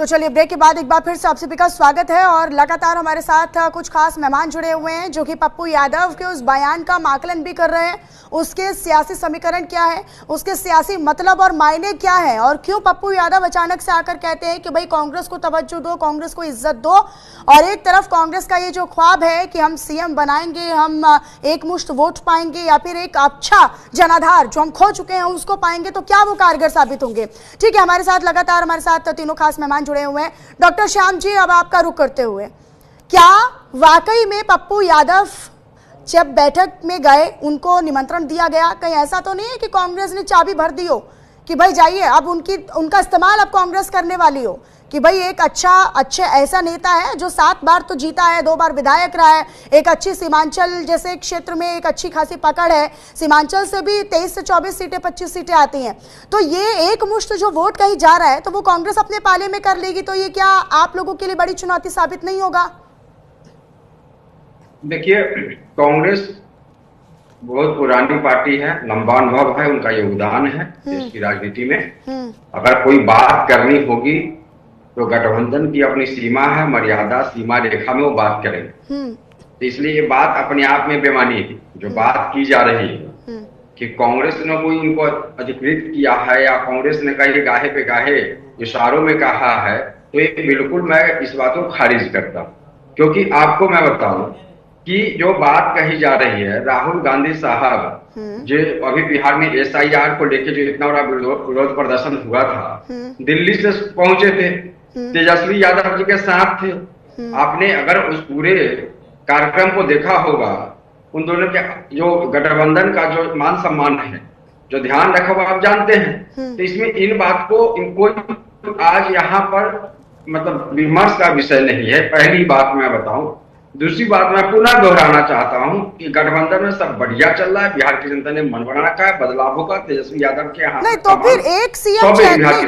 तो चलिए ब्रेक के बाद एक बार फिर से आप सभी का स्वागत है और लगातार हमारे साथ कुछ खास मेहमान जुड़े हुए हैं जो कि पप्पू यादव के उस बयान का आकलन भी कर रहे हैं। उसके सियासी समीकरण क्या है, उसके सियासी मतलब और मायने क्या है और क्यों पप्पू यादव अचानक से आकर कहते हैं कि भाई कांग्रेस को तवज्जो दो, कांग्रेस को इज्जत दो। और एक तरफ कांग्रेस का ये जो ख्वाब है कि हम सीएम बनाएंगे, हम एक मुश्त वोट पाएंगे या फिर एक अच्छा जनाधार जो हम खो चुके हैं उसको पाएंगे, तो क्या वो कारगर साबित होंगे। ठीक है, हमारे साथ लगातार हमारे साथ तीनों खास मेहमान जुड़े हुए हैं। डॉक्टर श्याम जी, अब आपका रुख करते हुए, क्या वाकई में पप्पू यादव जब बैठक में गए उनको निमंत्रण दिया गया? कहीं ऐसा तो नहीं है कि कांग्रेस ने चाबी भर दी हो कि भाई जाइए, अब उनका इस्तेमाल अब कांग्रेस करने वाली हो कि भाई एक अच्छा ऐसा नेता है जो 7 बार तो जीता है, 2 बार विधायक रहा है, एक अच्छी सीमांचल जैसे क्षेत्र में एक अच्छी खासी पकड़ है, सीमांचल से भी 23 से 24 सीटें 25 सीटें आती हैं, तो ये एक मुश्त जो वोट कहीं जा रहा है तो वो कांग्रेस अपने पाले में कर लेगी, तो ये क्या आप लोगों के लिए बड़ी चुनौती साबित नहीं होगा? देखिए, कांग्रेस बहुत पुरानी पार्टी है, लंबा अनुभव है, उनका योगदान है देश की राजनीति में। अगर कोई बात करनी होगी तो गठबंधन की अपनी सीमा है, मर्यादा सीमा रेखा में वो बात करेंगे। तो इसलिए ये बात अपने आप में बेमानी है जो बात की जा रही है कि कांग्रेस ने कोई उनको अधिकृत किया है या कांग्रेस ने कहीं गाहे पे गाहे इशारों में कहा है, तो ये बिल्कुल मैं इस बात को खारिज करता हूँ। क्योंकि आपको मैं बताऊं कि जो बात कही जा रही है, राहुल गांधी साहब जो अभी बिहार में SIR को लेकर जो इतना बड़ा विरोध प्रदर्शन हुआ था, दिल्ली से पहुंचे थे, तेजस्वी यादव जी के साथ थे। आपने अगर उस पूरे कार्यक्रम को देखा होगा, उन दोनों के जो गठबंधन का जो मान सम्मान है, जो ध्यान रखा हुआ आप जानते हैं। तो इसमें इन बात को इनको आज यहाँ पर मतलब विमर्श का विषय नहीं है, पहली बात मैं बताऊं। दूसरी बात मैं पुनः दोहराना चाहता हूं कि गठबंधन में सब बढ़िया चल रहा है, बिहार की जनता ने मन बना रखा है, बदलाव होगा, तेजस्वी यादव के यहाँ नहीं तो फिर एक सीएम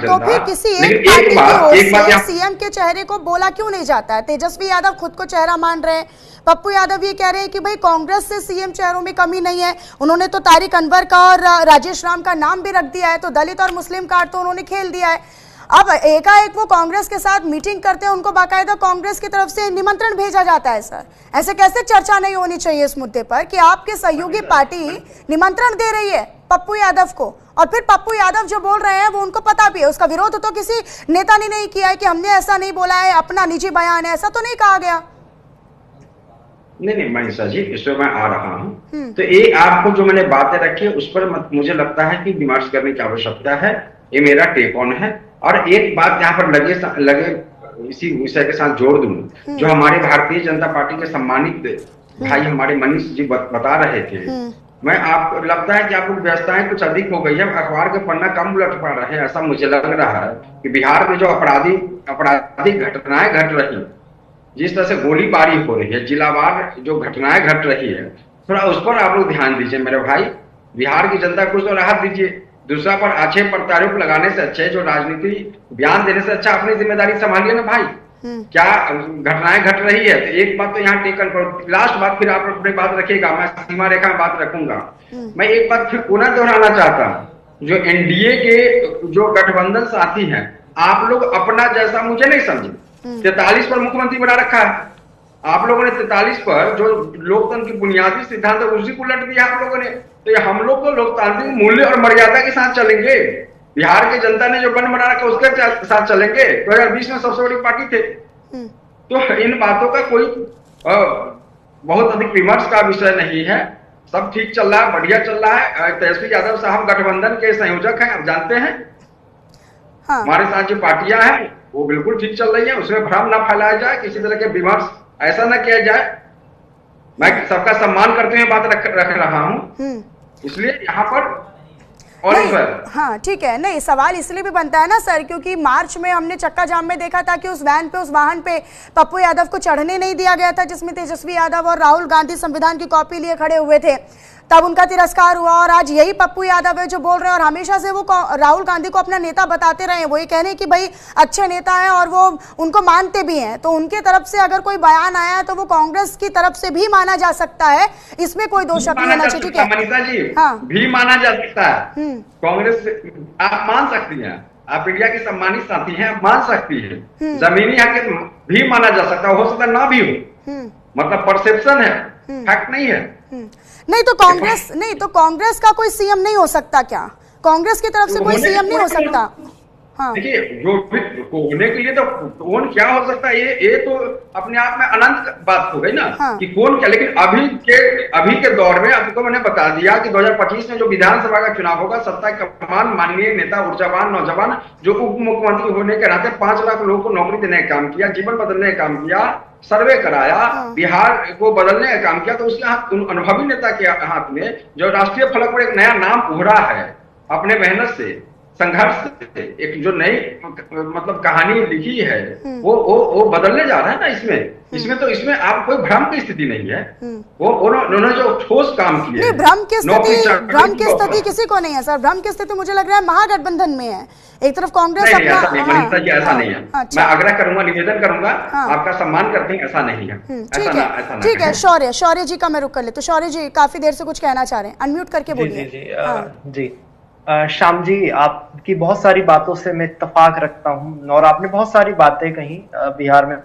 तो फिर किसी एक पार्टी की सीएम के चेहरे को बोला क्यों नहीं जाता है? तेजस्वी यादव खुद को चेहरा मान रहे हैं, पप्पू यादव ये कह रहे हैं कि भाई कांग्रेस से सीएम चेहरों में कमी नहीं है। उन्होंने तो तारिक अनवर का और राजेश राम का नाम भी रख दिया है, तो दलित और मुस्लिम कार्ड तो उन्होंने खेल दिया है। अब एकाएक वो कांग्रेस के साथ मीटिंग करते हैं, उनको बाकायदा कांग्रेस की तरफ से निमंत्रण भेजा जाता है। सर, ऐसे कैसे चर्चा नहीं होनी चाहिए इस मुद्दे पर कि आपके सहयोगी पार्टी निमंत्रण दे रही है पप्पू यादव को, और फिर पप्पू यादव जो बोल रहे हैं वो उनको पता भी है, उसका विरोध तो किसी नेता ने नहीं किया है कि हमने ऐसा नहीं बोला है, अपना निजी बयान है, ऐसा तो नहीं कहा गया। नहीं मनीषा जी, इसमें मैं आ रहा हूँ। तो ये आपको जो मैंने बातें रखी है उस पर मुझे लगता है कि विमर्श करने की आवश्यकता है, ये मेरा टेक ऑन है। और एक बात यहाँ पर लगे इसी विषय के साथ जोड़ दूं, जो हमारे भारतीय जनता पार्टी के सम्मानित भाई हमारे मनीष जी बता रहे थे। मैं आपको लगता है कि आप लोग व्यवस्थाएं कुछ अधिक हो गई है, अखबार के पन्ना कम उलट पा रहे हैं, ऐसा मुझे लग रहा है कि बिहार में जो आपराधिक घटनाएं घट रही, जिस तरह से गोलीबारी हो रही है, जिलावार जो घटनाएं घट रही है, थोड़ा उस पर आप लोग ध्यान दीजिए मेरे भाई। बिहार की जनता को तो राहत दीजिए। दूसरा पर आक्षेप प्रत्यारोप लगाने से अच्छे, जो राजनीति बयान देने से अच्छा अपनी जिम्मेदारी संभालिए ना भाई। क्या घटनाएं घट रही है, तो एक बात तो यहाँ टेकन करो, लास्ट बात फिर आप अपनी बात रखिएगा, मैं सीमा रेखा में बात रखूंगा। मैं एक बात फिर पुनः दोहराना चाहता हूँ, जो NDA के जो गठबंधन साथी हैं, आप लोग अपना जैसा मुझे नहीं समझे। 43 पर मुख्यमंत्री बना रखा है आप लोगों ने, 43 पर जो लोकतंत्र की बुनियादी सिद्धांत है उसी को उलट दिया आप लोगों ने। तो हम लोग तो लोकतांत्रिक मूल्य और मर्यादा के साथ चलेंगे, बिहार की जनता ने जो बन बना रखा उसके साथ चलेंगे। 2020 में सबसे बड़ी पार्टी थे। तो इन बातों का कोई बहुत अधिक विमर्श का विषय नहीं है, सब ठीक चल रहा है, बढ़िया चल रहा है। तेजस्वी यादव साहब गठबंधन के संयोजक हैं, आप जानते हैं। हमारे साथ जो पार्टियां हैं वो बिल्कुल ठीक चल रही है, उसमें भ्रम ना फैलाया जाए, किसी तरह के विमर्श ऐसा ना किया जाए। मैं सबका सम्मान करते हुए बात रख रहा हूं, इसलिए यहाँ पर और हाँ ठीक है। नहीं, सवाल इसलिए भी बनता है ना सर, क्योंकि मार्च में हमने चक्का जाम में देखा था कि उस वैन पे, उस वाहन पे पप्पू यादव को चढ़ने नहीं दिया गया था, जिसमें तेजस्वी यादव और राहुल गांधी संविधान की कॉपी लिए खड़े हुए थे। तब उनका तिरस्कार हुआ और आज यही पप्पू यादव है जो बोल रहे हैं, और हमेशा से वो राहुल गांधी को अपना नेता बताते रहे हैं। वो ये कह रहे हैं कि भाई अच्छे नेता हैं और वो उनको मानते भी हैं। तो उनके तरफ से अगर कोई बयान आया है तो वो कांग्रेस की तरफ से भी माना जा सकता है, इसमें कोई दोष नहीं होना चाहिए। ठीक है मनीषा जी, भी माना जा सकता है कांग्रेस से, आप मान सकती हैं। आप इंडिया की सम्मानित साथी हैं, आप मान सकती है। जमीनी हक भी माना जा सकता है, हो सकता ना भी हो, मतलब परसेप्शन है, फैक्ट नहीं है। नहीं तो कांग्रेस का कोई सीएम नहीं हो सकता क्या? कांग्रेस की तरफ से कोई सीएम नहीं हो सकता? हाँ। देखिए, जो होने के लिए तो कौन क्या हो सकता है, ये तो अपने आप में अनंत बात हो गई ना। हाँ। कि कौन क्या, लेकिन अभी के दौर में आपको मैंने बता दिया कि 2025 में जो विधानसभा का चुनाव होगा, सत्ता कमान माननीय नेता, ऊर्जावान नौजवान, जो उप मुख्यमंत्री होने के नाते 5 लाख लोगों को नौकरी देने का काम किया, जीवन बदलने का काम किया, सर्वे कराया, बिहार को बदलने का काम किया, तो उसके हाथ, अनुभवी नेता के हाथ में जो राष्ट्रीय फलक पर एक नया नाम उभरा है, अपने मेहनत से, संघर्ष से एक जो नई मतलब कहानी लिखी है, वो बदलने जा रहा है ना। इसमें आप कोई भ्रम की स्थिति नहीं है। वो उन्होंने जो ठोस काम किए, नहीं, भ्रम की स्थिति किसी को नहीं है सर। भ्रम की स्थिति मुझे लग रहा है महागठबंधन में है। एक तरफ कांग्रेस नहीं, ऐसा नहीं है। मैं आग्रह करूंगा, निवेदन करूंगा, आपका सम्मान करते हैं, ऐसा नहीं है। ठीक है, शौर्य जी का मैं रुक कर ले। तो शौर्य जी काफी देर से कुछ कहना चाह रहे हैं, अनम्यूट करके बोलिए। जी श्याम जी, आपकी बहुत सारी बातों से मैं इत्तेफाक रखता हूँ, और आपने बहुत सारी बातें कही। बिहार में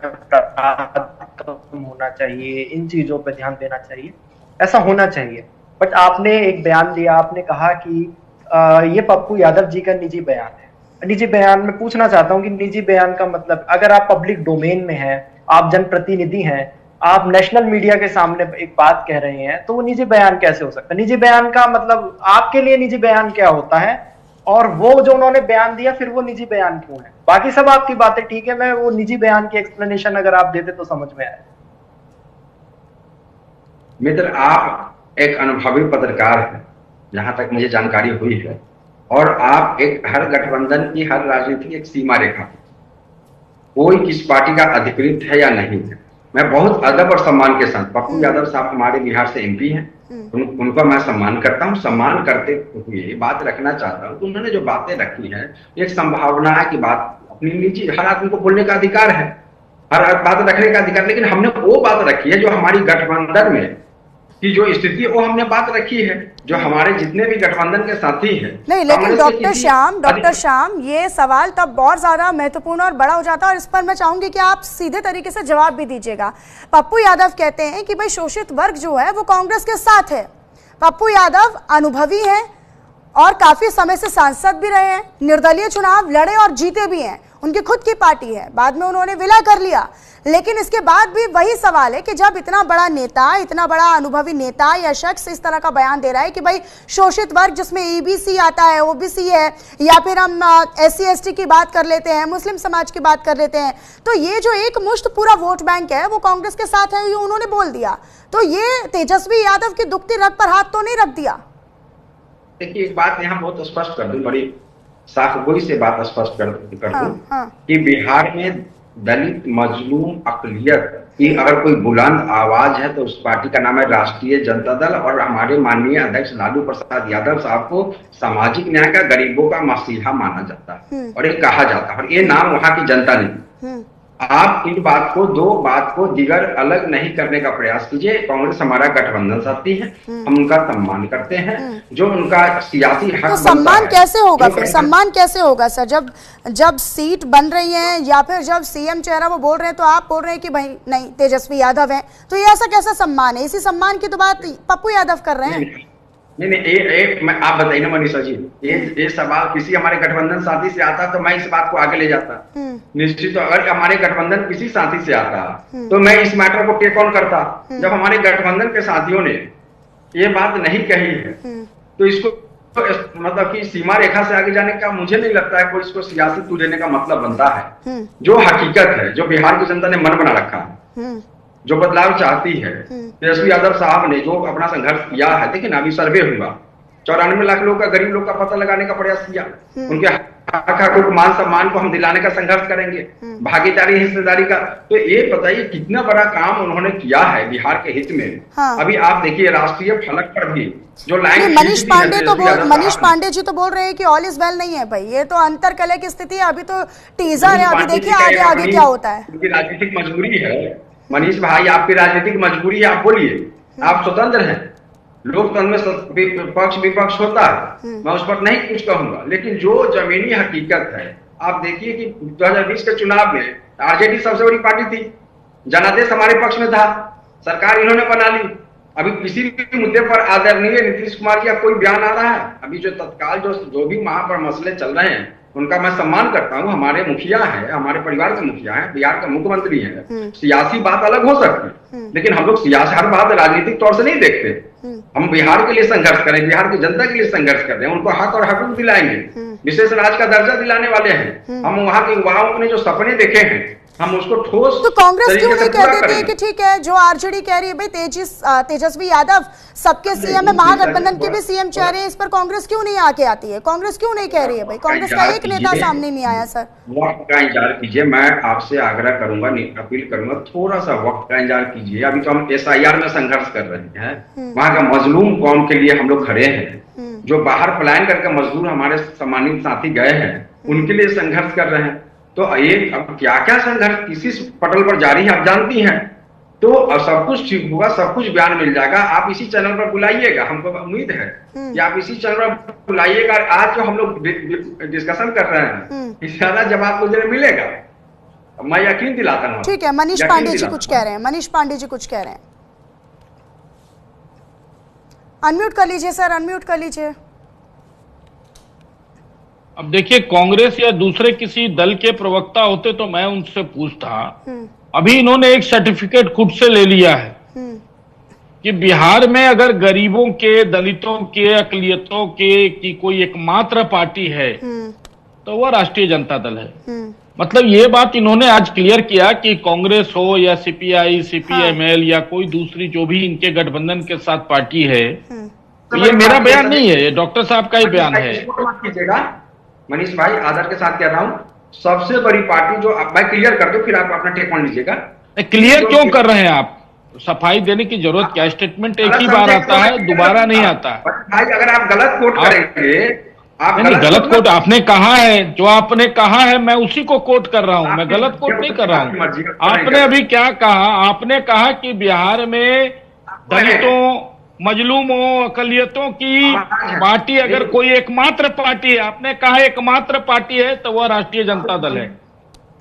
होना चाहिए, इन चीजों पर ध्यान देना चाहिए, ऐसा होना चाहिए। बट आपने एक बयान दिया, आपने कहा कि ये पप्पू यादव जी का निजी बयान है। निजी बयान में पूछना चाहता हूँ कि निजी बयान का मतलब, अगर आप पब्लिक डोमेन में हैं, आप जनप्रतिनिधि हैं, आप नेशनल मीडिया के सामने एक बात कह रहे हैं, तो वो निजी बयान कैसे हो सकता है? निजी बयान का मतलब आपके लिए निजी बयान क्या होता है, और वो जो उन्होंने बयान दिया फिर वो निजी बयान क्यों है? बाकी सब आपकी बातें ठीक है, मैं वो निजी बयान की एक्सप्लेनेशन अगर आप देते तो समझ में आए। मित्र, आप एक अनुभवी पत्रकार हैं, जहां तक मुझे जानकारी हुई है, और आप हर गठबंधन की, हर राजनीति की एक सीमा रेखा, कोई किस पार्टी का अधिकृत है या नहीं है। मैं बहुत अदब और सम्मान के साथ, पप्पू यादव साहब हमारे बिहार से एमपी हैं, उनका मैं सम्मान करता हूं। सम्मान करते हुए बात रखना चाहता हूं, उन्होंने जो बातें रखी है, एक संभावना है कि बात अपनी निजी, हर आदमी को बोलने का अधिकार है, हर बात रखने का अधिकार, लेकिन हमने वो बात रखी है जो हमारी गठबंधन में की जो स्थिति है, वो हमने बात रखी है, जो हमारे जितने भी गठबंधन के साथी हैं। नहीं, लेकिन डॉक्टर श्याम, ये सवाल तब बहुत ज्यादा महत्वपूर्ण और बड़ा हो जाता है, और इस पर मैं चाहूंगी कि आप सीधे तरीके से जवाब भी दीजिएगा। पप्पू यादव कहते हैं कि भाई शोषित वर्ग जो है वो कांग्रेस के साथ है। पप्पू यादव अनुभवी है और काफी समय से सांसद भी रहे हैं, निर्दलीय चुनाव लड़े और जीते भी हैं, उनकी खुद की पार्टी है, बाद में उन्होंने विलय कर लिया। लेकिन इसके बाद भी वही सवाल है कि जब इतना बड़ा नेता, इतना बड़ा अनुभवी नेता या शख्स इस तरह का बयान दे रहा है कि भाई शोषित वर्ग, जिसमें ईबीसी आता है, ओबीसी है, या फिर हम SC/ST की बात कर लेते हैं, मुस्लिम समाज की बात कर लेते हैं, तो ये जो एक मुश्त पूरा वोट बैंक है वो कांग्रेस के साथ है, ये उन्होंने बोल दिया। तो ये तेजस्वी यादव की दुखती रग पर हाथ तो नहीं रख दिया? देखिए, एक बात यहाँ बहुत स्पष्ट कर दूं, बड़ी साफगोई से बात स्पष्ट कर दूं कि बिहार में दलित मजलूम अकलियत की अगर कोई बुलंद आवाज है तो उस पार्टी का नाम है राष्ट्रीय जनता दल, और हमारे माननीय अध्यक्ष लालू प्रसाद यादव साहब को सामाजिक न्याय का, गरीबों का मसीहा माना जाता है, और ये कहा जाता है, और ये नाम वहां की जनता ने। आप इन दो बात को दिगर अलग नहीं करने का प्रयास कीजिए। कांग्रेस हमारा गठबंधन साथी है, हम उनका सम्मान करते हैं, जो उनका सियासी हक। तो सम्मान कैसे होगा फिर? सम्मान कैसे होगा सर, जब सीट बन रही है या फिर जब सीएम चेहरा वो बोल रहे हैं, तो आप बोल रहे हैं कि भाई नहीं, तेजस्वी यादव है, तो ये ऐसा कैसा सम्मान है? इसी सम्मान की तो बात पप्पू यादव कर रहे हैं। नहीं, आप बताइए ना मनीषा जी, ये सवाल किसी हमारे गठबंधन साथी से आता तो मैं इस बात को आगे ले जाता। निश्चित, तो अगर हमारे गठबंधन किसी साथी से आता तो मैं इस मैटर को टेक ऑन करता। जब हमारे गठबंधन के साथियों ने ये बात नहीं कही है, तो इसको मतलब कि सीमा रेखा से आगे जाने का मुझे नहीं लगता है कोई इसको सियासी तू देने का मतलब बनता है। जो हकीकत है, जो बिहार की जनता ने मन बना रखा है, जो बदलाव चाहती है, तेजस्वी यादव साहब ने जो अपना संघर्ष किया है, देखिए ना, अभी सर्वे हुआ, 94 लाख लोग का, गरीब लोग का पता लगाने का प्रयास किया, उनके हक मान सम्मान को हम दिलाने का संघर्ष करेंगे, भागीदारी हिस्सेदारी का। तो ये बताइए कितना बड़ा काम उन्होंने किया है बिहार के हित में। अभी आप देखिए राष्ट्रीय फलक पर भी जो लाइन, मनीष पांडे जी तो बोल रहे हैं कि ऑल इज वेल नहीं है भाई, ये तो अंतरकलह की स्थिति है, अभी तो टीजर है, अभी देखिए आगे क्या होता है। उनकी राजनीतिक मजबूरी है मनीष भाई, आपकी राजनीतिक मजबूरी है, आप बोलिए, आप स्वतंत्र हैं, लोकतंत्र में पक्ष विपक्ष होता है, मैं उस पर नहीं कुछ कहूंगा, लेकिन जो जमीनी हकीकत है, आप देखिए कि 2020 के चुनाव में आरजेडी सबसे बड़ी पार्टी थी, जनादेश हमारे पक्ष में था, सरकार इन्होंने बना ली। अभी किसी भी मुद्दे पर आदरणीय नीतीश कुमार जी का कोई बयान आ रहा है? अभी जो तत्काल जो भी वहां पर मसले चल रहे हैं उनका मैं सम्मान करता हूं, हमारे मुखिया है, हमारे परिवार के मुखिया है, बिहार का मुख्यमंत्री है, सियासी बात अलग हो सकती है, लेकिन हम लोग सियासी हर बात राजनीतिक तौर से नहीं देखते। हम बिहार के लिए संघर्ष करें, बिहार की जनता के लिए संघर्ष कर रहे हैं, उनको हक और हकूक दिलाएंगे, विशेष राज्य का दर्जा दिलाने वाले हैं। हम वहां के युवाओं ने जो सपने देखे हैं हम उसको ठोस तो कांग्रेस क्यों नहीं कह देती है कि ठीक है जो आरजेडी कह रही है भाई तेजस्वी यादव सबके सीएम है, महागठबंधन के भी सीएम चाह रहे हैं, इस पर कांग्रेस क्यों नहीं आके आती है? कांग्रेस क्यों नहीं कह रही है भाई? कांग्रेस का एक नेता सामने नहीं आया। सर वक्त का इंतजार कीजिए, मैं आपसे आग्रह करूंगा, अपील करूंगा, थोड़ा सा वक्त का इंतजार कीजिए। अभी तो हम SIR में संघर्ष कर रहे हैं, वहां का मजलूम कौम के लिए हम लोग खड़े हैं, जो बाहर पलायन करके मजदूर हमारे सम्मानित साथी गए हैं उनके लिए संघर्ष कर रहे हैं। तो ये अब क्या क्या संघर्ष किसी पटल पर जारी है आप जानती हैं, तो अब सब कुछ ठीक होगा, सब कुछ बयान मिल जाएगा। आप इसी चैनल पर बुलाइएगा, हमको उम्मीद है कि आप इसी चैनल पर बुलाइएगा। आज जो हम लोग डिस्कशन कर रहे हैं इससे ज्यादा जवाब मुझे मिलेगा, मैं यकीन दिलाता हूँ। ठीक है, मनीष पांडे जी कुछ कह रहे हैं, मनीष पांडे जी कुछ कह रहे हैं, अनम्यूट कर लीजिए सर, अनम्यूट कर लीजिए। अब देखिए, कांग्रेस या दूसरे किसी दल के प्रवक्ता होते तो मैं उनसे पूछता। अभी इन्होंने एक सर्टिफिकेट खुद से ले लिया है कि बिहार में अगर गरीबों के, दलितों के, अकलियतों के की कोई एकमात्र पार्टी है तो वह राष्ट्रीय जनता दल है। मतलब ये बात इन्होंने आज क्लियर किया कि कांग्रेस हो या CPI, CPML या कोई दूसरी जो भी इनके गठबंधन के साथ पार्टी है, ये मेरा बयान नहीं है, ये डॉक्टर साहब का ही बयान है। मनीष भाई आदर के साथ कह रहा हूं, सबसे बड़ी पार्टी जो मैं क्लियर कर दूं, फिर आप अपना टेक ऑन लीजिएगा। क्लियर क्यों कर रहे हैं आप? सफाई देने की जरूरत क्या? स्टेटमेंट एक ही बार आता है, दोबारा नहीं आता है। भाई अगर आप गलत कोट करेंगे, आप गलत कोट आपने कहा है, जो आपने कहा है मैं उसी को कोट कर रहा हूं, मैं गलत कोट नहीं कर रहा हूं। आपने अभी क्या कहा? आपने कहा कि बिहार में दलितों, मजलूमों, अकलियतों की पार्टी अगर कोई एकमात्र पार्टी है, आपने कहा एकमात्र पार्टी है तो वह राष्ट्रीय जनता दल है,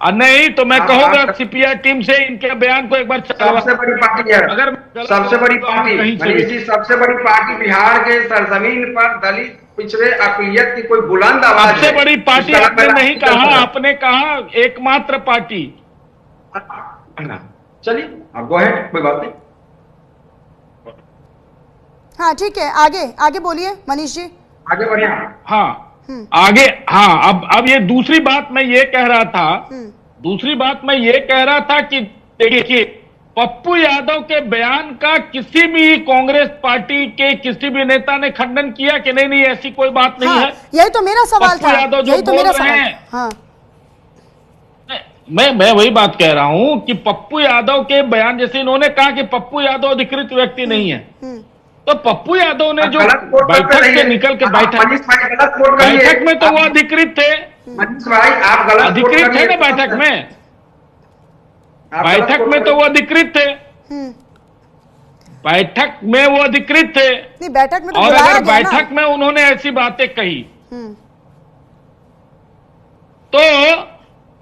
और नहीं तो मैं कहूंगा CPI टीम से इनके बयान को एक बार सबसे बड़ी पार्टी है, अगर सबसे बड़ी पार्टी मनीष जी, सबसे बड़ी पार्टी बिहार के सरजमीन पर दलित, पिछड़े, अकलियत की कोई बुलंद आवाज, सबसे बड़ी पार्टी आपने नहीं कहा, आपने कहा एकमात्र पार्टी। चलिए आप गो अहेड, कोई बात नहीं। हाँ ठीक है, आगे आगे बोलिए मनीष जी, आगे बढ़िया। हाँ आगे, हाँ अब ये दूसरी बात मैं ये कह रहा था, दूसरी बात मैं ये कह रहा था कि देखिए पप्पू यादव के बयान का किसी भी कांग्रेस पार्टी के किसी भी नेता ने खंडन किया कि नहीं ऐसी कोई बात नहीं है। यही तो मेरा सवाल था, यही तो मेरा सवाल। हाँ मैं वही बात कह रहा हूं कि पप्पू यादव के बयान, जैसे इन्होंने कहा कि पप्पू यादव अधिकृत व्यक्ति नहीं है, तो पप्पू यादव ने जो बैठक से निकल के बैठक में तो वो अधिकृत थे, मनीष भाई आप गलत अधिकृत थे ना बैठक में, बैठक में तो वो अधिकृत थे, बैठक में वो अधिकृत थे। नहीं, बैठक में तो और अगर बैठक में उन्होंने ऐसी बातें कही तो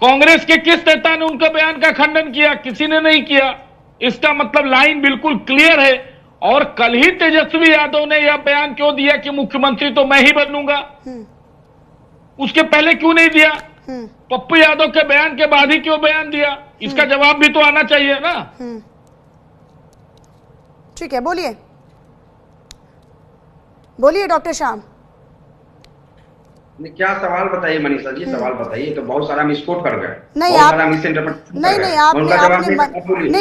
कांग्रेस के किस नेता ने उनका बयान का खंडन किया? किसी ने नहीं किया। इसका मतलब लाइन बिल्कुल क्लियर है। और कल ही तेजस्वी यादव ने यह बयान क्यों दिया कि मुख्यमंत्री तो मैं ही बनूंगा? उसके पहले क्यों नहीं दिया? पप्पू यादव के बयान के बाद ही क्यों बयान दिया? इसका जवाब भी तो आना चाहिए ना। ठीक है, बोलिए बोलिए डॉक्टर श्याम। क्या सवाल बताइए मनीषा जी, सवाल बताइए। तो बहुत सारा मिसकोट कर गए, नहीं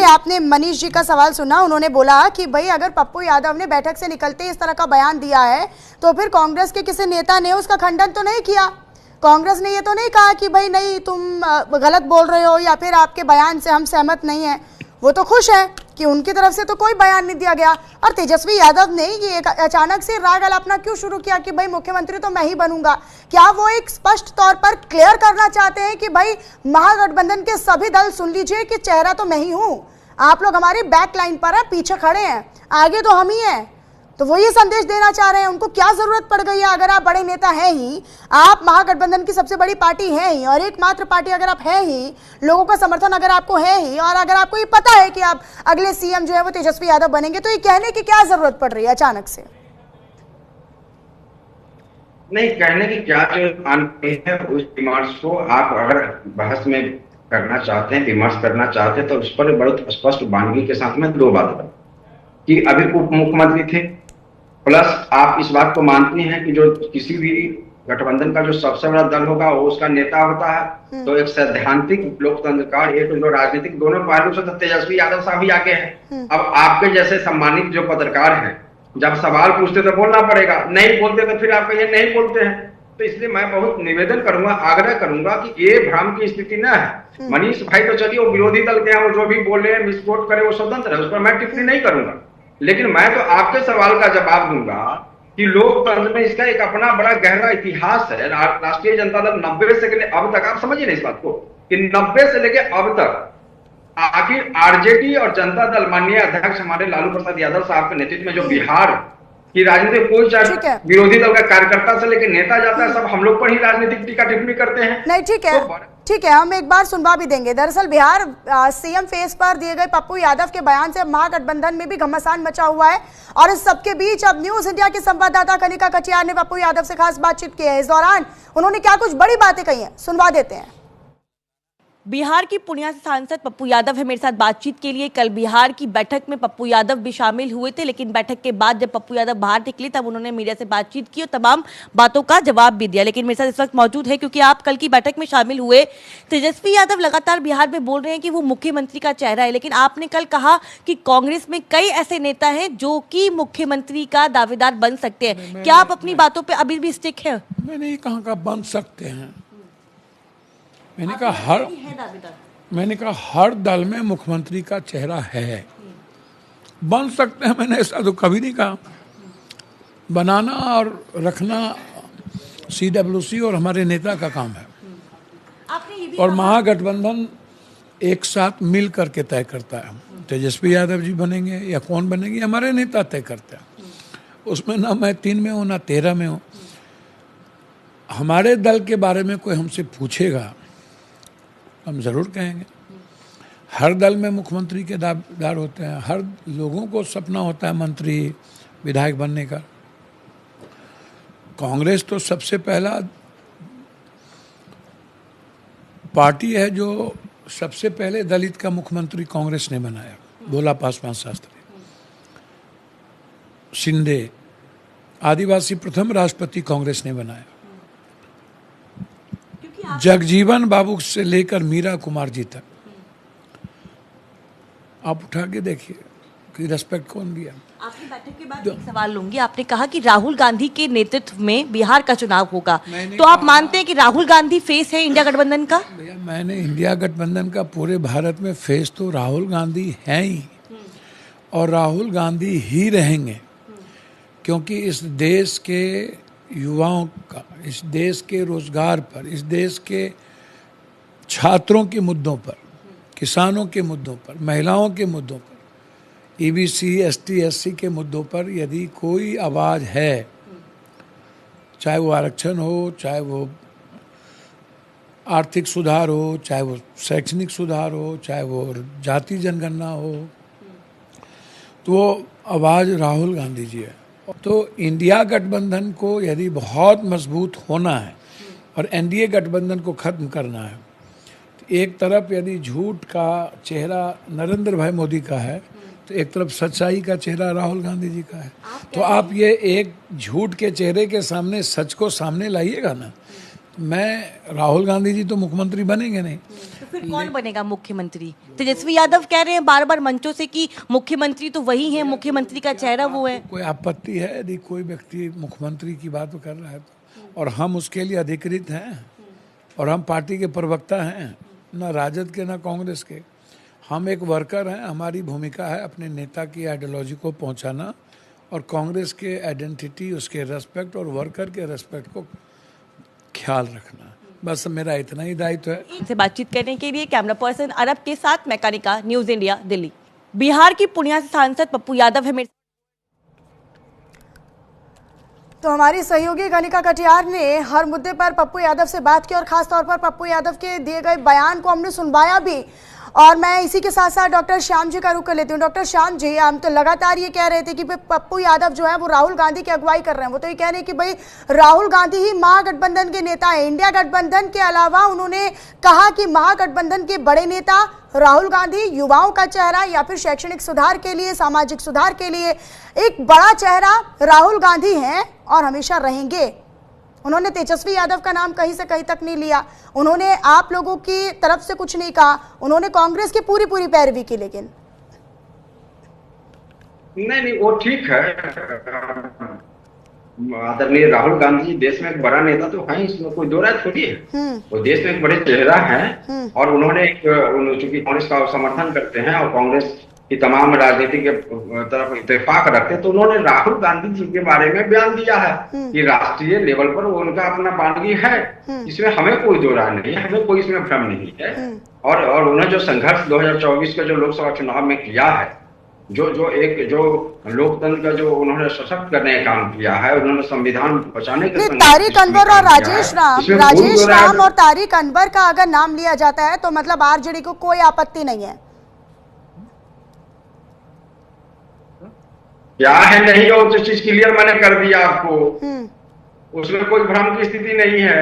आपने मनीष जी का सवाल सुना। उन्होंने बोला कि भाई अगर पप्पू यादव ने बैठक से निकलते इस तरह का बयान दिया है तो फिर कांग्रेस के किसी नेता ने उसका खंडन तो नहीं किया। कांग्रेस ने ये तो नहीं कहा कि भाई नहीं तुम गलत बोल रहे हो या फिर आपके बयान से हम सहमत नहीं है। वो तो खुश है कि उनकी तरफ से तो कोई बयान नहीं दिया गया। और तेजस्वी यादव ने ये अचानक से राग अलापना क्यों शुरू किया कि भाई मुख्यमंत्री तो मैं ही बनूंगा? क्या वो एक स्पष्ट तौर पर क्लियर करना चाहते हैं कि भाई महागठबंधन के सभी दल सुन लीजिए कि चेहरा तो मैं ही हूं, आप लोग हमारी बैक लाइन पर है, पीछे खड़े हैं, आगे तो हम ही हैं, तो वो ये संदेश देना चाह रहे हैं, उनको क्या जरूरत पड़ गई है? अगर आप बड़े नेता हैं ही, आप महागठबंधन की सबसे बड़ी पार्टी हैं ही, और एकमात्र पार्टी अगर आप हैं ही, लोगों का समर्थन अगर आपको है ही, और अगर आपको ये पता है कि आप अगले सीएम जो है वो तेजस्वी यादव बनेंगे, तो ये कहने की क्या जरूरत पड़ रही है अचानक से? नहीं, कहने की क्या है, उस डिमांड्स को आप अगर बहस में करना चाहते हैं, विमर्श करना चाहते हैं, तो उस पर बहुत स्पष्ट बानगी के साथ में दो बात कि अभी उप मुख्यमंत्री थे, प्लस आप इस बात को मानती हैं कि जो किसी भी गठबंधन का जो सबसे बड़ा दल होगा वो उसका नेता होता है। तो एक सैद्धांतिक लोकतंत्र का एक जो राजनीतिक दोनों पहलू से तो तेजस्वी यादव साहब ही आगे हैं। अब आपके जैसे सम्मानित जो पत्रकार हैं, जब सवाल पूछते तो बोलना पड़ेगा, नहीं बोलते तो फिर आप कहिए नहीं बोलते हैं। तो इसलिए मैं बहुत निवेदन करूंगा, आग्रह करूंगा कि ये भ्रम की स्थिति न है। मनीष भाई तो चलिए वो विरोधी दल के हैं, वो जो भी बोले मिसकोट करे वो स्वतंत्र है, उस पर मैं टिप्पणी नहीं करूंगा। लेकिन मैं तो आपके सवाल का जवाब दूंगा कि लोकतंत्र में इसका एक अपना बड़ा गहरा इतिहास है। राष्ट्रीय जनता दल 90 से लेकर अब तक, आप समझिए ना इस बात को, कि 90 से लेकर अब तक आखिर आरजेडी और जनता दल माननीय अध्यक्ष हमारे लालू प्रसाद यादव साहब के नेतृत्व में जो बिहार की राजनीति, कोई चाहे विरोधी दल का कार्यकर्ता से लेकर नेता जाता है, सब हम लोग पर ही राजनीतिक टीका टिप्पणी करते हैं। नहीं, ठीक है, ठीक है, हम एक बार सुनवा भी देंगे। दरअसल बिहार सीएम फेस पर दिए गए पप्पू यादव के बयान से महागठबंधन में भी घमासान मचा हुआ है, और इस सबके बीच अब न्यूज इंडिया के संवाददाता कनिका कटियार ने पप्पू यादव से खास बातचीत की है। इस दौरान उन्होंने क्या कुछ बड़ी बातें कही हैं, सुनवा देते हैं। बिहार की पूर्णिया से सांसद पप्पू यादव है मेरे साथ बातचीत के लिए। कल बिहार की बैठक में पप्पू यादव भी शामिल हुए थे, लेकिन बैठक के बाद जब पप्पू यादव बाहर निकले तब उन्होंने मीडिया से बातचीत की और तमाम बातों का जवाब भी दिया। लेकिन मेरे साथ इस वक्त मौजूद है, क्योंकि आप कल की बैठक में शामिल हुए। तेजस्वी यादव लगातार बिहार में बोल रहे हैं कि वो मुख्यमंत्री का चेहरा है, लेकिन आपने कल कहा कि कांग्रेस में कई ऐसे नेता हैं जो कि मुख्यमंत्री का दावेदार बन सकते हैं। क्या आप अपनी बातों पर अभी भी स्टिक है? मैंने ये कहा का बन सकते हैं, मैंने कहा हर दल में मुख्यमंत्री का चेहरा है, बन सकते हैं। मैंने ऐसा तो कभी नहीं कहा। बनाना और रखना CWC और हमारे नेता का काम है, और महागठबंधन एक साथ मिल करके तय करता है। तेजस्वी यादव जी बनेंगे या कौन बनेंगे, हमारे नेता तय करते हैं। उसमें ना मैं 3 में हूँ ना 13 में हूँ। हमारे दल के बारे में कोई हमसे पूछेगा हम जरूर कहेंगे। हर दल में मुख्यमंत्री के दावेदार होते हैं, हर लोगों को सपना होता है मंत्री विधायक बनने का। कांग्रेस तो सबसे पहला पार्टी है जो सबसे पहले दलित का मुख्यमंत्री कांग्रेस ने बनाया, भोला पासवान शास्त्री। शिंदे आदिवासी प्रथम राष्ट्रपति कांग्रेस ने बनाया। जगजीवन बाबू से लेकर मीरा कुमार जी तक आप उठा के देखिए कि रेस्पेक्ट कौन दिया। आपकी बैठक के बाद एक सवाल लूंगी। आपने कहा कि राहुल गांधी के नेतृत्व में बिहार का चुनाव होगा, तो आप मानते हैं कि राहुल गांधी फेस है इंडिया गठबंधन का? भैया मैंने इंडिया गठबंधन का पूरे भारत में फेस तो राहुल गांधी है ही, और राहुल गांधी ही रहेंगे, क्योंकि इस देश के युवाओं का, इस देश के रोजगार पर, इस देश के छात्रों के मुद्दों पर, किसानों के मुद्दों पर, महिलाओं के मुद्दों पर, EBC ST SC के मुद्दों पर यदि कोई आवाज़ है, चाहे वो आरक्षण हो, चाहे वो आर्थिक सुधार हो, चाहे वो शैक्षणिक सुधार हो, चाहे वो जाति जनगणना हो, तो वो आवाज़ राहुल गांधी जी है। तो इंडिया गठबंधन को यदि बहुत मजबूत होना है और NDA गठबंधन को खत्म करना है, तो एक तरफ यदि झूठ का चेहरा नरेंद्र भाई मोदी का है, तो एक तरफ सच्चाई का चेहरा राहुल गांधी जी का है। तो आप ये एक झूठ के चेहरे के सामने सच को सामने लाइएगा ना, मैं राहुल गांधी जी तो मुख्यमंत्री बनेंगे नहीं। तो फिर कौन बनेगा मुख्यमंत्री? तेजस्वी यादव कह रहे हैं बार बार मंचों से कि मुख्यमंत्री तो वही है, मुख्यमंत्री का चेहरा वो है। कोई आपत्ति है यदि कोई व्यक्ति मुख्यमंत्री की बात कर रहा है तो? और हम उसके लिए अधिकृत हैं, और हम पार्टी के प्रवक्ता हैं, ना राजद के ना कांग्रेस के। हम एक वर्कर हैं, हमारी भूमिका है अपने नेता की आइडियोलॉजी को पहुंचाना, और कांग्रेस के आइडेंटिटी, उसके रेस्पेक्ट और वर्कर के रेस्पेक्ट को ख्याल रखना। बस मेरा इतना ही दायित्व है। इनसे बातचीत करने के लिए कैमरा पर्सन अरब के साथ मैं कनिका, न्यूज इंडिया, दिल्ली। बिहार की पूर्णिया से सांसद पप्पू यादव है मेरे। तो हमारी सहयोगी कनिका कटियार ने हर मुद्दे पर पप्पू यादव से बात की और खास तौर पर पप्पू यादव के दिए गए बयान को हमने सुनवाया भी। और मैं इसी के साथ साथ डॉक्टर श्याम जी का रुख कर लेती हूँ। डॉक्टर श्याम जी, हम तो लगातार ये कह रहे थे कि पप्पू यादव जो है वो राहुल गांधी की अगुवाई कर रहे हैं। वो तो ये कह रहे हैं कि भाई राहुल गांधी ही महागठबंधन के नेता है। इंडिया गठबंधन के अलावा उन्होंने कहा कि महागठबंधन के बड़े नेता राहुल गांधी युवाओं का चेहरा या फिर शैक्षणिक सुधार के लिए, सामाजिक सुधार के लिए एक बड़ा चेहरा राहुल गांधी हैं और हमेशा रहेंगे। उन्होंने तेजस्वी यादव का नाम कहीं से कहीं तक नहीं लिया, उन्होंने आप लोगों की तरफ से कुछ नहीं कहा, उन्होंने कांग्रेस की पूरी पैरवी की। लेकिन नहीं, वो ठीक है। आदरणीय राहुल गांधी देश में एक बड़ा नेता तो है, इसमें कोई दो राय थोड़ी है। वो देश में एक बड़े चेहरा है और उन्होंने चूंकि कांग्रेस का समर्थन करते हैं और कांग्रेस की तमाम राजनीति के तरफ इत्तेफाक रखते, तो उन्होंने राहुल गांधी जी के बारे में बयान दिया है कि राष्ट्रीय लेवल पर उनका अपना बानगी है। इसमें हमें कोई दो राय नहीं है, हमें कोई इसमें भ्रम नहीं है। और उन्होंने जो संघर्ष 2024 के जो लोकसभा चुनाव में किया है, जो लोकतंत्र का जो उन्होंने सशक्त करने का काम किया है, उन्होंने संविधान बचाने के तारिक अनवर और राजेश राम और तारिक अनवर का अगर नाम लिया जाता है तो मतलब आरजेडी को कोई आपत्ति नहीं है। क्या है नहीं हो तो चीज क्लियर मैंने कर दिया आपको। उसमें कोई भ्रम की स्थिति नहीं है।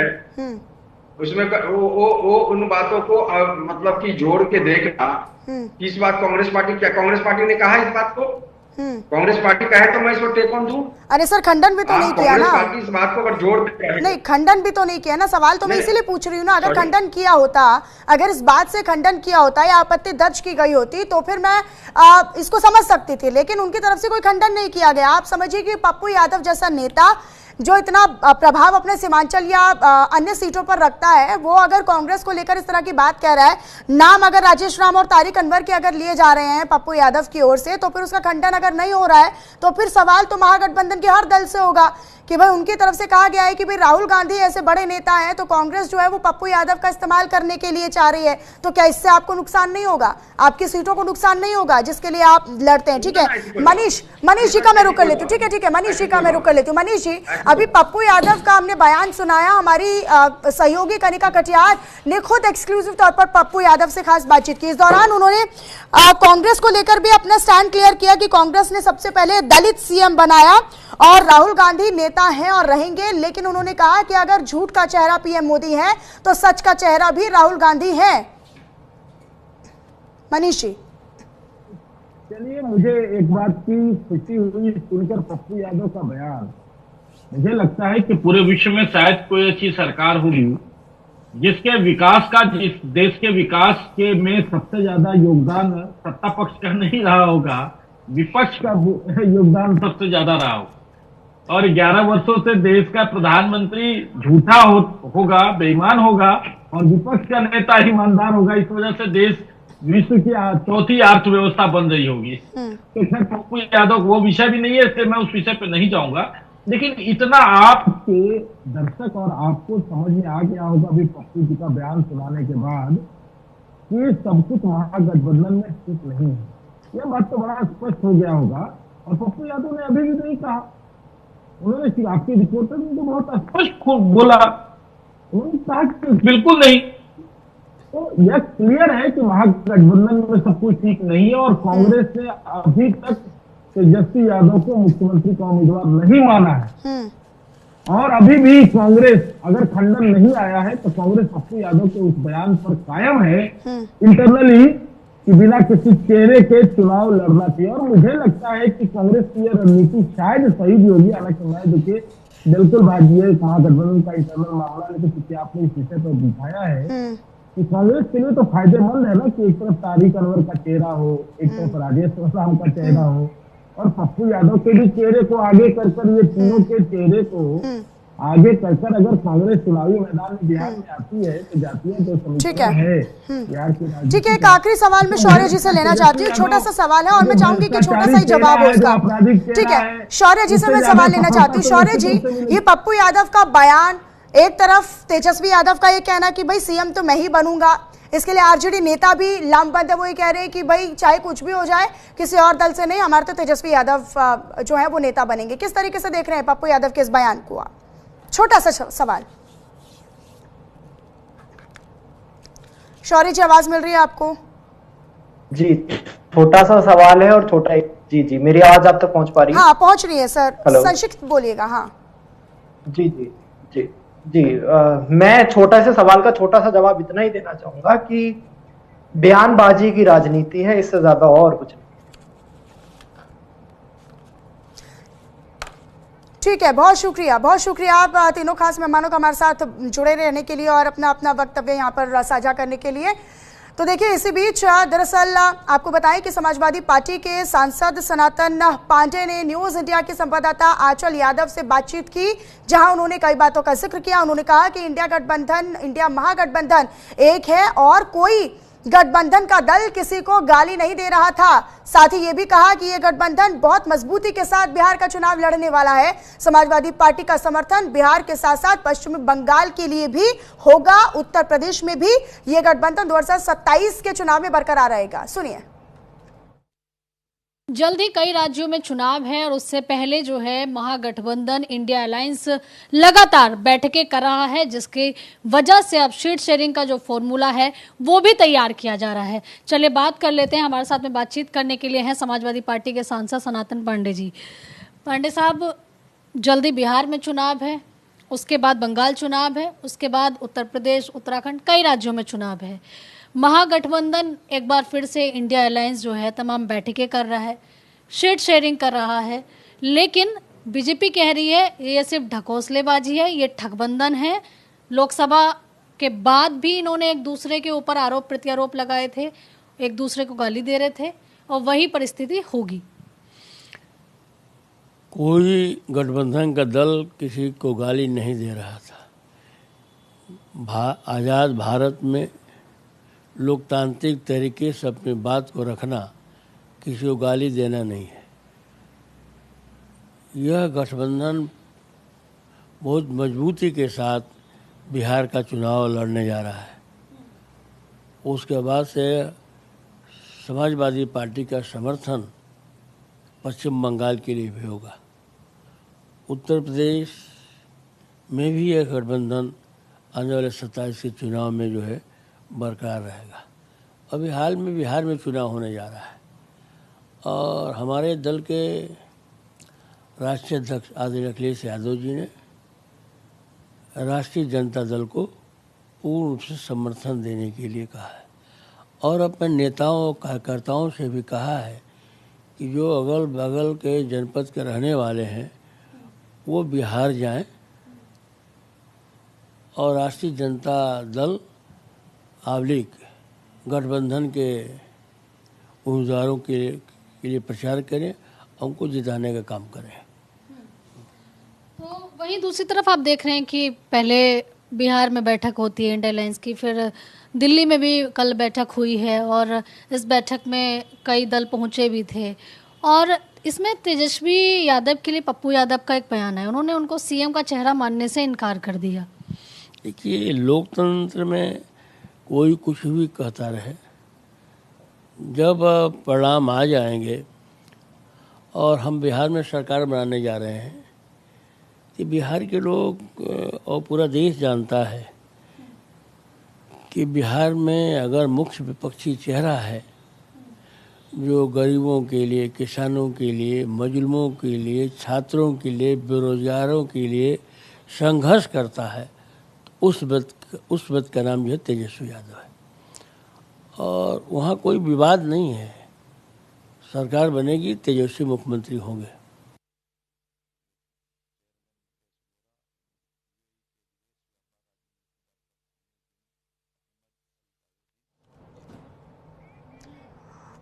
उसमें वो उन बातों को मतलब कि जोड़ के देखना कि इस बात कांग्रेस पार्टी ने कहा इस बात को, कांग्रेस पार्टी कहे तो मैं इसको टेक ऑन दूं। अरे सर, खंडन भी तो नहीं किया ना। पार्टी इस बात को अगर जोड़ दे, नहीं खंडन भी तो नहीं किया ना। सवाल तो मैं इसीलिए पूछ रही हूँ ना, अगर खंडन किया होता, अगर इस बात से खंडन किया होता या आपत्ति दर्ज की गई होती तो फिर मैं इसको समझ सकती थी, लेकिन उनकी तरफ से कोई खंडन नहीं किया गया। आप समझिए कि पप्पू यादव जैसा नेता जो इतना प्रभाव अपने सीमांचल या अन्य सीटों पर रखता है, वो अगर कांग्रेस को लेकर इस तरह की बात कह रहा है, नाम अगर राजेश राम और तारिक अनवर के अगर लिए जा रहे हैं पप्पू यादव की ओर से, तो फिर उसका खंडन अगर नहीं हो रहा है तो फिर सवाल तो महागठबंधन के हर दल से होगा कि भाई उनकी तरफ से कहा गया है कि भाई राहुल गांधी ऐसे बड़े नेता हैं तो कांग्रेस जो है वो पप्पू यादव का इस्तेमाल करने के लिए चाह रही है। तो क्या इससे आपको नुकसान नहीं होगा, आपकी सीटों को नुकसान नहीं होगा जिसके लिए आप लड़ते हैं? ठीक है मनीष जी का मैं रुक कर लेती हूँ। ठीक है मनीष जी का मैं रुक कर लेती हूँ। मनीष जी, अभी पप्पू यादव का हमने बयान सुनाया, हमारी सहयोगी कनिका कटियार ने खुद एक्सक्लूसिव तौर पर पप्पू यादव से खास बातचीत की। इस दौरान उन्होंने कांग्रेस को लेकर भी अपना स्टैंड क्लियर किया कि कांग्रेस ने सबसे पहले दलित सीएम बनाया और राहुल गांधी नेता हैं और रहेंगे, लेकिन उन्होंने कहा कि अगर झूठ का चेहरा पीएम मोदी है तो सच का चेहरा भी राहुल गांधी है। मनीष जी, चलिए, मुझे एक बात की खुशी हुई सुनकर पप्पू यादव का बयान। मुझे लगता है कि पूरे विश्व में शायद कोई अच्छी सरकार होगी जिसके विकास का, जिस देश के विकास के में सबसे ज्यादा योगदान सत्ता पक्ष का नहीं रहा होगा, विपक्ष का योगदान सबसे ज्यादा रहा होगा। और 11 वर्षों से देश का प्रधानमंत्री झूठा होगा, बेईमान होगा और विपक्ष का नेता ईमानदार होगा। इस वजह से देश विश्व की चौथी अर्थव्यवस्था बन रही होगी। तो खैर पप्पू यादव वो विषय भी नहीं है, इसलिए मैं उस विषय पे नहीं जाऊंगा। लेकिन इतना आपके दर्शक और आपको समझ में आ गया होगा अभी पप्पू जी का बयान सुनाने के बाद कि सब कुछ महागठबंधन में ठीक नहीं है। यह बात तो बड़ा स्पष्ट हो गया होगा। और पप्पू यादव ने अभी भी नहीं कहा, उन्होंने आपके रिपोर्टर ने तो बहुत स्पष्ट बोला, उन्होंने कहा कि बिल्कुल नहीं। तो यह क्लियर है कि महागठबंधन में सब कुछ ठीक नहीं है और कांग्रेस ने अभी तक तेजस्वी यादव को मुख्यमंत्री का उम्मीदवार नहीं माना है। और अभी भी कांग्रेस, अगर खंडन नहीं आया है तो कांग्रेस पप्पू यादव के उस बयान पर कायम है इंटरनली कि बिना किसी चेहरे के चुनाव लड़ना चाहिए। और मुझे लगता है कि कांग्रेस की यह रणनीति शायद सही भी होगी। हालांकि मैं देखिए बिल्कुल भाजी है महागठबंधन का इंटरनल मामला, लेकिन क्योंकि आपने इस विषय पर दिखाया है कि कांग्रेस के लिए तो फायदेमंद है ना कि एक तरफ तारिक अनवर का चेहरा हो, एक तरफ राजेश राम का चेहरा हो और पप्पू यादव के भी चेहरे को आगे कर ये तीनों के चेहरे को आगे कर अगर कांग्रेस चुनावी मैदान में बिहार में आती है तो जाती है तो समीकरण है बिहार की। ठीक है, एक आखिरी सवाल मैं शौर्य जी से लेना चाहती हूँ। छोटा सा सवाल है और मैं चाहूंगी कि छोटा सा ही जवाब हो उसका। ठीक है, शौर्य जी से मैं सवाल लेना चाहती हूँ। शौर्य जी, ये पप्पू यादव का बयान, एक तरफ तेजस्वी यादव का ये कहना कि भाई सीएम तो मैं ही बनूंगा, इसके लिए आरजेडी नेता भी लामबंद है, वो ये कह रहे हैं कि भाई चाहे कुछ भी हो जाए किसी और दल से नहीं, हमारे तो तेजस्वी यादव जो है वो नेता बनेंगे। किस तरीके से देख रहे हैं पप्पू यादव के इस बयान को आप? छोटा सा सवाल। शौर्य जी, आवाज मिल रही है आपको? जी, छोटा सा सवाल है और छोटा। जी जी, मेरी आवाज आप तक पहुंच पा रही है? हाँ, पहुंच रही है सर, संक्षिप्त बोलिएगा। हाँ जी जी जी जी, मैं छोटा से सवाल का छोटा सा जवाब इतना ही देना चाहूंगा कि बयानबाजी की राजनीति है, इससे ज्यादा और कुछ नहीं। ठीक है, बहुत शुक्रिया आप तीनों खास मेहमानों का हमारे साथ जुड़े रहने के लिए और अपना अपना वक्तव्य यहाँ पर साझा करने के लिए। तो देखिए, इसी बीच दरअसल आपको बताएं कि समाजवादी पार्टी के सांसद सनातन पांडे ने न्यूज इंडिया के संवाददाता आंचल यादव से बातचीत की, जहां उन्होंने कई बातों का जिक्र किया। उन्होंने कहा कि इंडिया महागठबंधन एक है और कोई गठबंधन का दल किसी को गाली नहीं दे रहा था। साथ ही ये भी कहा कि ये गठबंधन बहुत मजबूती के साथ बिहार का चुनाव लड़ने वाला है। समाजवादी पार्टी का समर्थन बिहार के साथ साथ पश्चिमी बंगाल के लिए भी होगा। उत्तर प्रदेश में भी ये गठबंधन 2027 के चुनाव में बरकरार रहेगा। सुनिए। जल्द ही कई राज्यों में चुनाव है और उससे पहले जो है महागठबंधन इंडिया अलायंस लगातार बैठकें कर रहा है, जिसकी वजह से अब सीट शेयरिंग का जो फॉर्मूला है वो भी तैयार किया जा रहा है। चलिए बात कर लेते हैं। हमारे साथ में बातचीत करने के लिए हैं समाजवादी पार्टी के सांसद सनातन पांडे जी। पांडे साहब, जल्दी बिहार में चुनाव है, उसके बाद बंगाल चुनाव है, उसके बाद उत्तर प्रदेश, उत्तराखंड, कई राज्यों में चुनाव है। महागठबंधन एक बार फिर से इंडिया अलायंस जो है तमाम बैठकें कर रहा है, सीट शेयरिंग कर रहा है, लेकिन बीजेपी कह रही है ये सिर्फ ढकोसलेबाजी है, ये ठगबंधन है। लोकसभा के बाद भी इन्होंने एक दूसरे के ऊपर आरोप प्रत्यारोप लगाए थे, एक दूसरे को गाली दे रहे थे और वही परिस्थिति होगी। कोई गठबंधन का दल किसी को गाली नहीं दे रहा था। आज़ाद भारत में लोकतांत्रिक तरीके से अपनी बात को रखना किसी को गाली देना नहीं है। यह गठबंधन बहुत मजबूती के साथ बिहार का चुनाव लड़ने जा रहा है। उसके बाद से समाजवादी पार्टी का समर्थन पश्चिम बंगाल के लिए भी होगा। उत्तर प्रदेश में भी यह गठबंधन आने वाले 27 के चुनाव में जो है बरकरार रहेगा। अभी हाल में बिहार में चुनाव होने जा रहा है और हमारे दल के राष्ट्रीय अध्यक्ष आदरणीय अखिलेश यादव जी ने राष्ट्रीय जनता दल को पूर्ण रूप से समर्थन देने के लिए कहा है और अपने नेताओं और कार्यकर्ताओं से भी कहा है कि जो अगल बगल के जनपद के रहने वाले हैं वो बिहार जाएं और राष्ट्रीय जनता दल आवलिक गठबंधन के उम्मीदवारों के लिए प्रचार करें, उनको जिताने का काम करें। तो वहीं दूसरी तरफ आप देख रहे हैं कि पहले बिहार में बैठक होती है इंडिया अलायंस की, फिर दिल्ली में भी कल बैठक हुई है और इस बैठक में कई दल पहुंचे भी थे और इसमें तेजस्वी यादव के लिए पप्पू यादव का एक बयान है, उन्होंने उनको सीएम का चेहरा मानने से इनकार कर दिया। देखिए, लोकतंत्र में कोई कुछ भी कहता रहे, जब परिणाम आ जाएंगे और हम बिहार में सरकार बनाने जा रहे हैं कि बिहार के लोग और पूरा देश जानता है कि बिहार में अगर मुख्य विपक्षी चेहरा है जो गरीबों के लिए, किसानों के लिए, मजलूमों के लिए, छात्रों के लिए, बेरोजगारों के लिए संघर्ष करता है, उस वक्त का नाम जो है तेजस्वी यादव है और वहाँ कोई विवाद नहीं है। सरकार बनेगी, तेजस्वी मुख्यमंत्री होंगे।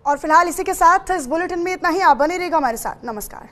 और फिलहाल इसी के साथ इस बुलेटिन में इतना ही। आप बने रहिएगा हमारे साथ। नमस्कार।